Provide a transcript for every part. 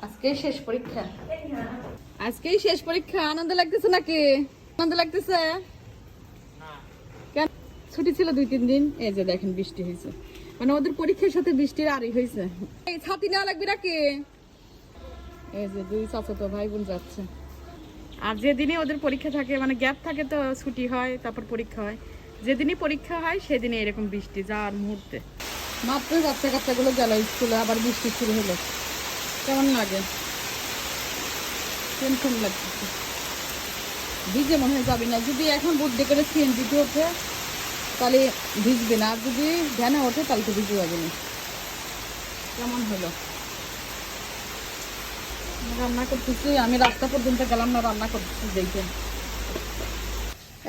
আজকেই শেষ পরীক্ষা। আজকেই শেষ পরীক্ষা। আনন্দ লাগতেছে নাকি? আনন্দ লাগতেছে? কেন ছুটি ছিল 2-3 দিন? এই যে দেখেন বৃষ্টি হয়েছে, মানে ওদের পরীক্ষার সাথে বৃষ্টির আরই হয়েছে। এই ছাতি নেওয়া লাগবে নাকি? এই যে 2 চাচাতো ভাই বোন যাচ্ছে। আর যেদিনই ওদের পরীক্ষা থাকে, মানে গ্যাপ থাকে তো ছুটি হয়, তারপর পরীক্ষা হয়, যেদিনই পরীক্ষা হয় সেদিনই এরকম বৃষ্টি যাওয়ার মুহূর্তে। মাত্র বাচ্চা কাচ্চাগুলো গেল স্কুলে, আবার বৃষ্টি শুরু হলো। কেমন লাগে? টেনশন লাগতেছে, ভিজে মনে হয় যাবি না। যদি এখন বুদ্ধি করে সিএনজিতে ওঠে তাহলে ভিজবে না, আর যদি ভ্যানে ওঠে তাহলে তো ভিজে যাবে না। কেমন হলো? রান্না করতেছি আমি, রাস্তা পর্যন্ত গেলাম না, রান্না করতেছি। দেখে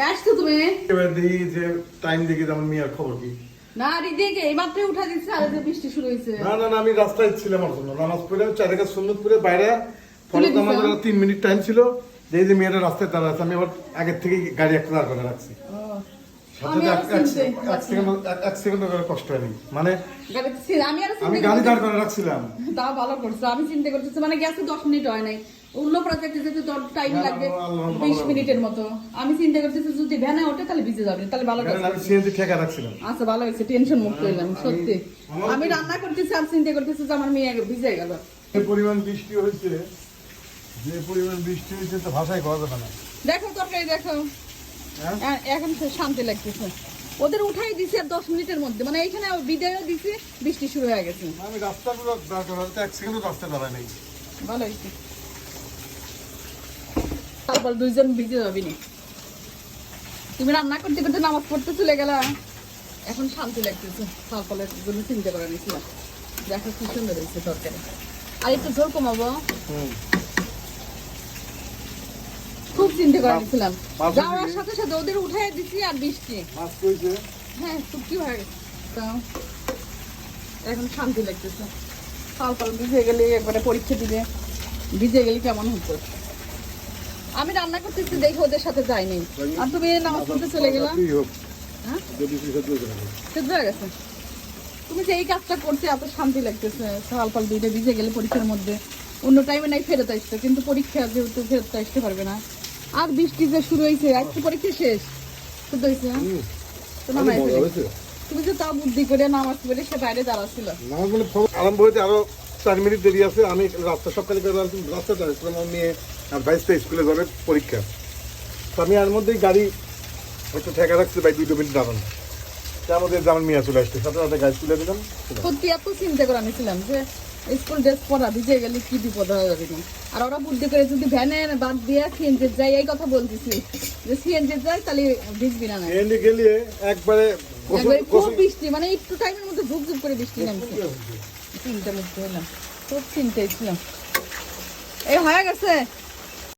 আসছো তুমি? এবার দেখি যে টাইম দেখি যেমন মিয়ার খবর কি না রিদিকে এই মাত্রই উঠা দিচ্ছে, আর যে বৃষ্টি শুরু হয়েছে। না না না, আমি রাস্তায় ছিলাম, আমার জন্য নামাজ পড়ে 4 রাকাত সুন্নাত পড়ে বাইরে ফরজ নামাজের 3 মিনিট টাইম ছিল, যে মেয়েটা রাস্তায় দাঁড়া আছে, আমি আবার আগের থেকে গাড়ি একটা দাঁড় করে রাখছি। সাথে এক সেকেন্ড কষ্ট হয়নি, মানে আমি গাড়ি দাঁড় করে রাখছিলাম। তা ভালো করছো, আমি চিন্তা করতেছি মানে গেছে 10 মিনিট হয় নাই, অন্য প্রজেক্টে যেতে তোর টাইম লাগবে 20 মিনিটের মতো। আমি চিন্তা করতেছি যদি ভ্যানে ওঠে তাহলে ভিজে যাবে, তাহলে ভালো করছো। আমি সিএনজি ঠেকা রাখছিলাম। আচ্ছা ভালো হয়েছে, টেনশন মুক্ত হইলাম সত্যি। আমি রান্না করতেছি আর চিন্তা করতেছি যে আমার মেয়ে ভিজে গেল। যে পরিমাণ বৃষ্টি হয়েছে, তো ভাষায় কওয়া যাবে না। দেখো তরকারি দেখো, এখন শান্তি লাগতেছে। ওদের উঠাই দিছে আর 10 মিনিটের মধ্যে, মানে এইখানে বিদায়ও দিছে, বৃষ্টি শুরু হয়ে গেছে। আমি রাস্তাগুলো দাঁড় করা এক সেকেন্ডও রাস্তায় দাঁড়ায় নেই। ভালো হয়েছে, তারপর 2 জন ভিজে যাবি না। তুমি রান্না করতে করতে নামাজ পড়তে চলে গেলা, এখন শান্তি লাগতেছে। তারপরের জন্য চিন্তা করে নিয়েছিলাম। দেখো কি সুন্দর হয়েছে তরকারি, আর একটু ঝোল কমাবো। খুব চিন্তা করে নিয়েছিলাম, যাওয়ার সাথে সাথে ওদের উঠাই দিছি আর বৃষ্টি। হ্যাঁ শুকি হয়ে গেছে, এখন শান্তি লাগতেছে। ফাল ফাল ভিজে গেলে একবারে পরীক্ষা দিবে, ভিজে গেলে কেমন হতো। আমি রান্না করতেছি দেখে ওদের সাথে যাইনি, আর তুমি নামাজ পড়তে চলে গেলাম। সেদ্ধ হয়ে গেছে। তুমি যে এই কাজটা করতে এত শান্তি লাগতেছে, ফাল ফাল দুইটা ভিজে গেলে পরীক্ষার মধ্যে, অন্য টাইমে নাই ফেরত আসতো, কিন্তু পরীক্ষা যেহেতু ফেরত আসতে পারবে না। আর বৃষ্টি যে শুরু হয়েছে, আজকে পরীক্ষা শেষ শুদ্ধ হয়েছে। তুমি যে তা বুদ্ধি করে নামাজ পড়ে সে বাইরে দাঁড়াচ্ছিল। আরম্ভ হইতে আরো 4 মিনিট দেরি আছে। আমি রাস্তা সকালে রাস্তাটা নিয়ে বাইসটা স্কুলে যাবে পরীক্ষা, তো আমি এর মধ্যেই গাড়ি একটু ঠেকা রাখছি, ভাই 2 মিনিট দাঁড়ানো। তার মধ্যে যেমন মিয়া চলে আসছে, সাথে সাথে গাড়ি তুলে দিলাম। সত্যি এত চিন্তা করে নিয়েছিলাম যে স্কুল ড্রেস পরা ভিজে গেলে কি বিপদ হয়ে যাবে না। আর ওরা বুদ্ধি করে যদি ভ্যানে বাদ দিয়ে সিএনজি যাই, এই কথা বলতেছি যে সিএনজি যাই তাহলে ভিজবি না। সিএনজি গেলে একবারে খুব বৃষ্টি, মানে একটু টাইমের মধ্যে ঝুপ ঝুপ করে বৃষ্টি নামছে। চিন্তা মুক্ত হলাম, খুব চিন্তায় ছিলাম। এই হয়ে গেছে।